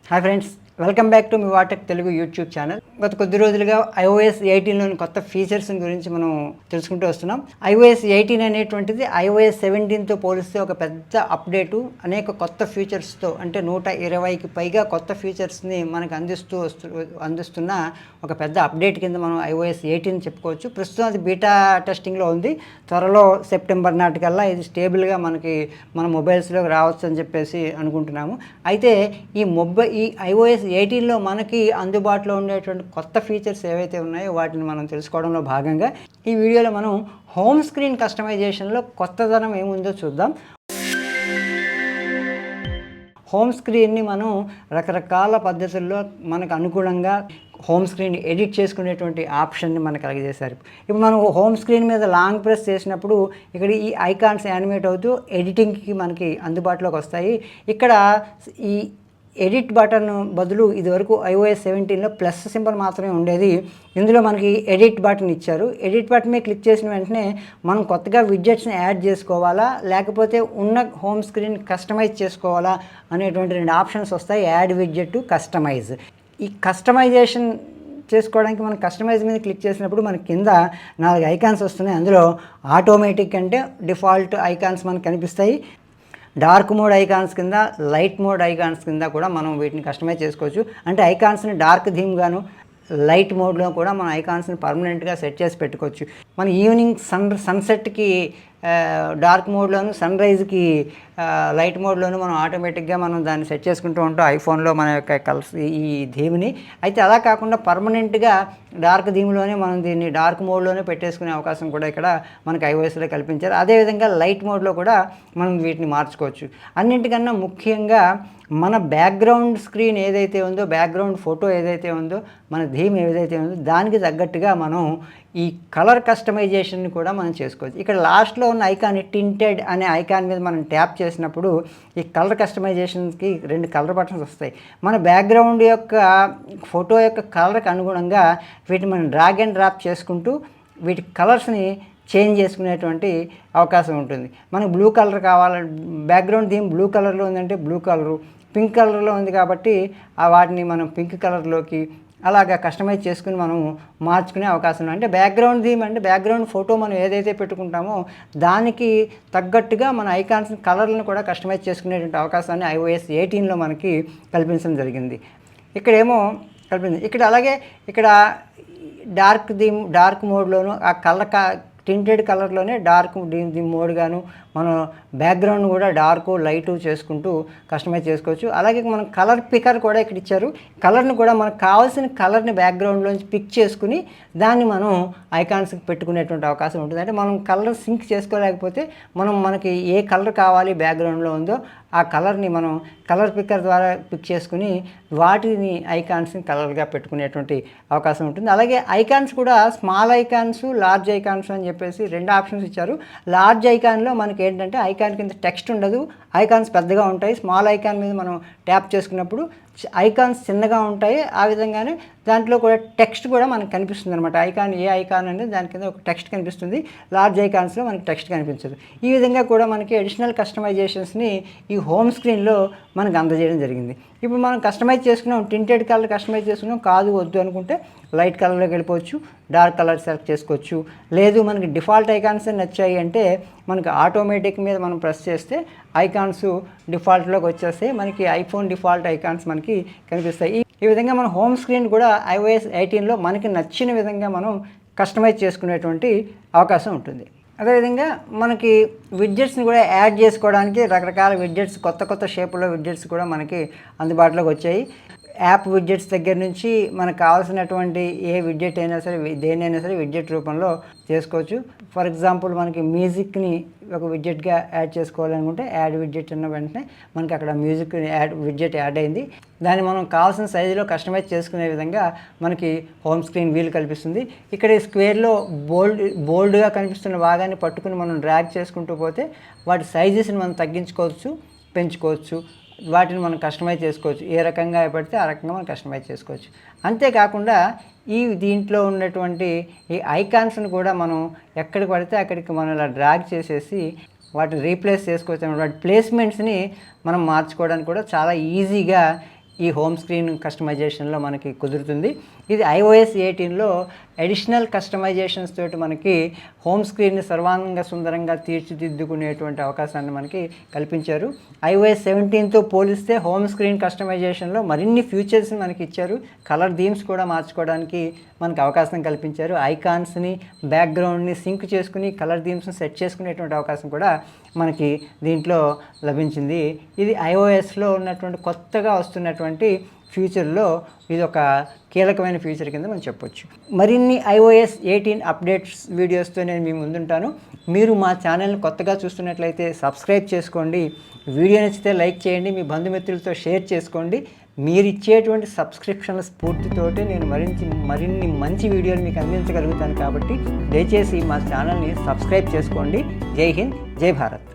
Hi friends, welcome back to me వాటెక్ Telugu YouTube channel. గత కొద్ది రోజులుగా iOS 18లోని కొత్త ఫీచర్స్ గురించి మనం తెలుసుకుంటూ వస్తున్నాం. iOS 18 అనేటువంటిది iOS 17తో పోలిస్తే ఒక పెద్ద అప్డేటు, అనేక కొత్త ఫీచర్స్తో, అంటే 120కి పైగా కొత్త ఫీచర్స్ని మనకు అందిస్తున్న ఒక పెద్ద అప్డేట్ కింద మనం iOS 18 చెప్పుకోవచ్చు. ప్రస్తుతం అది బీటా టెస్టింగ్లో ఉంది. త్వరలో సెప్టెంబర్ నాటికల్లా ఇది స్టేబుల్గా మన మొబైల్స్లోకి రావచ్చు అని చెప్పేసి అనుకుంటున్నాము. అయితే ఈ iOS 18లో మనకి అందుబాటులో ఉండేటువంటి కొత్త ఫీచర్స్ ఏవైతే ఉన్నాయో వాటిని మనం తెలుసుకోవడంలో భాగంగా ఈ వీడియోలో మనం హోమ్ స్క్రీన్ కస్టమైజేషన్లో కొత్తదనం ఏముందో చూద్దాం. హోమ్ స్క్రీన్ని మనం రకరకాల పద్ధతుల్లో మనకు అనుగుణంగా హోమ్ స్క్రీన్ ఎడిట్ చేసుకునేటువంటి ఆప్షన్ని మనకు కలిగజేశారు. ఇప్పుడు మనం హోమ్ స్క్రీన్ మీద లాంగ్ ప్రెస్ చేసినప్పుడు ఇక్కడ ఈ ఐకాన్స్ యానిమేట్ అవుతూ ఎడిటింగ్కి మనకి అందుబాటులోకి వస్తాయి. ఇక్కడ ఈ ఎడిట్ బటన్ బదులు ఇదివరకు iOS 17లో ప్లస్ సింబల్ మాత్రమే ఉండేది. ఇందులో మనకి ఎడిట్ బటన్ ఇచ్చారు. ఎడిట్ బటన్ మీద క్లిక్ చేసిన వెంటనే మనం కొత్తగా విడ్జెట్స్ని యాడ్ చేసుకోవాలా, లేకపోతే ఉన్న హోమ్ స్క్రీన్ కస్టమైజ్ చేసుకోవాలా అనేటువంటి 2 ఆప్షన్స్ వస్తాయి. Add widget, customize. ఈ కస్టమైజేషన్ చేసుకోవడానికి మనం కస్టమైజ్ మీద క్లిక్ చేసినప్పుడు మనకి కింద 4 ఐకాన్స్ వస్తున్నాయి. అందులో ఆటోమేటిక్ అంటే డిఫాల్ట్ ఐకాన్స్ మనకు కనిపిస్తాయి. డార్క్ మోడ్ ఐకాన్స్ కింద, లైట్ మోడ్ ఐకాన్స్ కింద కూడా మనం వీటిని కస్టమైజ్ చేసుకోవచ్చు. అంటే ఐకాన్స్ని డార్క్ థీమ్ గాను, లైట్ మోడ్లో కూడా మన ఐకాన్స్ని పర్మనెంట్గా సెట్ చేసి పెట్టుకోవచ్చు. మన ఈవినింగ్ సన్సెట్కి డార్క్ మోడ్లోను, సన్ రైజ్కి లైట్ మోడ్లోను మనం ఆటోమేటిక్గా మనం దాన్ని సెట్ చేసుకుంటూ ఉంటాం ఐఫోన్లో మన యొక్క కలర్స్ ఈ థీమ్ని. అయితే అలా కాకుండా పర్మనెంట్గా డార్క్ థీమ్లోనే మనం దీన్ని డార్క్ మోడ్లోనే పెట్టేసుకునే అవకాశం కూడా ఇక్కడ మనకి iOSలో కల్పించారు. అదేవిధంగా లైట్ మోడ్లో కూడా మనం వీటిని మార్చుకోవచ్చు. అన్నింటికన్నా ముఖ్యంగా మన బ్యాక్గ్రౌండ్ స్క్రీన్ ఏదైతే ఉందో, బ్యాక్గ్రౌండ్ ఫోటో ఏదైతే ఉందో, మన థీమ్ ఏదైతే ఉందో దానికి తగ్గట్టుగా మనం ఈ కలర్ కస్టమైజేషన్ని కూడా మనం చేసుకోవచ్చు. ఇక్కడ లాస్ట్లో ఉన్న ఐకాన్ టింటెడ్ అనే ఐకాన్ మీద మనం ట్యాప్ చేసినప్పుడు ఈ కలర్ కస్టమైజేషన్కి 2 కలర్ బటన్స్ వస్తాయి. మన బ్యాక్గ్రౌండ్ యొక్క ఫోటో యొక్క కలర్కి అనుగుణంగా వీటిని మనం డ్రాగ్ అండ్ డ్రాప్ చేసుకుంటూ వీటి కలర్స్ని చేంజ్ చేసుకునేటువంటి అవకాశం ఉంటుంది. మనకు బ్లూ కలర్ కావాలంటే, బ్యాక్గ్రౌండ్ థీమ్ బ్లూ కలర్లో ఉందంటే బ్లూ కలరు, పింక్ కలర్లో ఉంది కాబట్టి వాటిని మనం పింక్ కలర్లోకి అలాగా కస్టమైజ్ చేసుకుని మనం మార్చుకునే అవకాశం ఉంది. అంటే బ్యాక్గ్రౌండ్ థీమ్ అంటే బ్యాక్గ్రౌండ్ ఫోటో మనం ఏదైతే పెట్టుకుంటామో దానికి తగ్గట్టుగా మన ఐకాన్స్ కలర్లను కూడా కస్టమైజ్ చేసుకునేటువంటి అవకాశాన్ని iOS 18లో మనకి కల్పించడం జరిగింది. ఇక్కడేమో కల్పించింది. అలాగే ఇక్కడ డార్క్ మోడ్లోను ఆ కలర్ టింటెడ్ కలర్లోనే డార్క్ థీమ్ మోడ్ గాను మనం బ్యాక్గ్రౌండ్ కూడా డార్క్ లైటు చేసుకుంటూ కస్టమైజ్ చేసుకోవచ్చు. అలాగే మనం కలర్ పికర్ కూడా ఇక్కడ ఇచ్చారు. కలర్ని కూడా మనకు కావాల్సిన కలర్ని బ్యాక్గ్రౌండ్లోంచి పిక్ చేసుకుని దాన్ని మనం ఐకాన్స్కి పెట్టుకునేటువంటి అవకాశం ఉంటుంది. అంటే మనం కలర్ సింక్ చేసుకోలేకపోతే మనకి ఏ కలర్ కావాలి బ్యాక్గ్రౌండ్లో ఉందో ఆ కలర్ని మనం కలర్ పిక్కర్ ద్వారా పిక్ చేసుకుని వాటిని ఐకాన్స్ని కలర్గా పెట్టుకునేటువంటి అవకాశం ఉంటుంది. అలాగే ఐకాన్స్ కూడా స్మాల్ ఐకాన్స్, లార్జ్ ఐకాన్స్ అని చెప్పేసి 2 ఆప్షన్స్ ఇచ్చారు. లార్జ్ ఐకాన్లో మనకి ఏంటంటే ఐకాన్ కింద టెక్స్ట్ ఉండదు, ఐకాన్స్ పెద్దగా ఉంటాయి. స్మాల్ ఐకాన్ మీద మనం ట్యాప్ చేసుకున్నప్పుడు ఐకాన్స్ చిన్నగా ఉంటాయి. ఆ విధంగానే దాంట్లో కూడా టెక్స్ట్ కూడా మనకు కనిపిస్తుంది అనమాట. ఏ ఐకాన్ అనేది దాని కింద ఒక టెక్స్ట్ కనిపిస్తుంది. లార్జ్ ఐకాన్స్లో మనకి టెక్స్ట్ కనిపించదు. ఈ విధంగా కూడా మనకి అడిషనల్ కస్టమైజేషన్స్ని ఈ హోమ్ స్క్రీన్లో మనకు అందజేయడం జరిగింది. ఇప్పుడు మనం కస్టమైజ్ చేసుకున్నాం, టింటెడ్ కలర్ కస్టమైజ్ చేసుకున్నాం, కాదు వద్దు అనుకుంటే లైట్ కలర్లోకి వెళ్ళిపోవచ్చు, డార్క్ కలర్ సెలెక్ట్ చేసుకోవచ్చు. లేదు మనకి డిఫాల్ట్ ఐకాన్స్ నచ్చాయి అంటే మనకి ఆటోమేటిక్ మీద మనం ప్రెస్ చేస్తే ఐకాన్స్ డిఫాల్ట్లోకి వచ్చేస్తే మనకి ఐఫోన్ డిఫాల్ట్ ఐకాన్స్ మనకి కనిపిస్తాయి. ఈ విధంగా మన హోమ్ స్క్రీన్ కూడా iOS 18లో మనకి నచ్చిన విధంగా మనం కస్టమైజ్ చేసుకునేటువంటి అవకాశం ఉంటుంది. అదేవిధంగా మనకి విడ్జెట్స్ని కూడా యాడ్ చేసుకోవడానికి రకరకాల విడ్జెట్స్, కొత్త షేపుల్లో విడ్జెట్స్ కూడా మనకి అందుబాటులోకి వచ్చాయి. యాప్ విడ్జెట్స్ దగ్గర నుంచి మనకు కావాల్సినటువంటి ఏ విడ్జెట్ అయినా సరే, దేనైనా సరే విడ్జెట్ రూపంలో చేసుకోవచ్చు. ఫర్ ఎగ్జాంపుల్ మనకి మ్యూజిక్ని ఒక విడ్జెట్గా యాడ్ చేసుకోవాలనుకుంటే యాడ్ విడ్జెట్ అన్న వెంటనే మనకి అక్కడ మ్యూజిక్ విడ్జెట్ యాడ్ అయింది. దాన్ని మనం కావాల్సిన సైజులో కస్టమైజ్ చేసుకునే విధంగా మనకి హోమ్ స్క్రీన్ వీలు కల్పిస్తుంది. ఇక్కడ ఈ స్క్వేర్లో బోల్డ్గా కనిపిస్తున్న భాగాన్ని పట్టుకుని మనం డ్రాగ్ చేసుకుంటూ పోతే వాటి సైజెస్ని మనం తగ్గించుకోవచ్చు, పెంచుకోవచ్చు. వాటిని మనం కస్టమైజ్ చేసుకోవచ్చు. ఏ రకంగా పడితే ఆ రకంగా మనం కస్టమైజ్ చేసుకోవచ్చు. అంతేకాకుండా దీంట్లో ఉన్నటువంటి ఈ ఐకాన్స్ని కూడా మనం ఎక్కడికి పడితే అక్కడికి మనం ఇలా డ్రాగ్ చేసేసి వాటిని రీప్లేస్ చేసుకోవచ్చు. వాటి ప్లేస్మెంట్స్ని మనం మార్చుకోవడానికి కూడా చాలా ఈజీగా ఈ హోమ్ స్క్రీన్ కస్టమైజేషన్లో మనకి కుదురుతుంది. ఇది iOS 18లో అడిషనల్ కస్టమైజేషన్స్ తోటి మనకి హోమ్ స్క్రీన్ని సర్వాంగ సుందరంగా తీర్చిదిద్దుకునేటువంటి అవకాశాన్ని మనకి కల్పించారు. iOS 17తో పోలిస్తే హోమ్ స్క్రీన్ కస్టమైజేషన్లో మరిన్ని ఫీచర్స్ మనకి ఇచ్చారు. కలర్ థీమ్స్ కూడా మార్చుకోవడానికి మనకు అవకాశం కల్పించారు. ఐకాన్స్ని, బ్యాక్గ్రౌండ్ని సింక్ చేసుకుని కలర్ థీమ్స్ని సెట్ చేసుకునేటువంటి అవకాశం కూడా మనకి దీంట్లో లభించింది. ఇది iOSలో ఉన్నటువంటి కొత్తగా వస్తున్నటువంటి ఫ్యూచర్లో ఇది ఒక కీలకమైన ఫ్యూచర్ కింద మనం చెప్పొచ్చు. మరిన్ని iOS 18 అప్డేట్స్ వీడియోస్తో నేను మీ ముందుంటాను. మీరు మా ఛానల్ని కొత్తగా చూస్తున్నట్లయితే సబ్స్క్రైబ్ చేసుకోండి. వీడియో నచ్చితే లైక్ చేయండి, మీ బంధుమిత్రులతో షేర్ చేసుకోండి. మీరు ఇచ్చేటువంటి సబ్స్క్రిప్షన్ల స్ఫూర్తితోటే నేను మరిన్ని మంచి వీడియోలు మీకు అందించగలుగుతాను. కాబట్టి దయచేసి మా ఛానల్ని సబ్స్క్రైబ్ చేసుకోండి. జై హింద్, జై భారత్.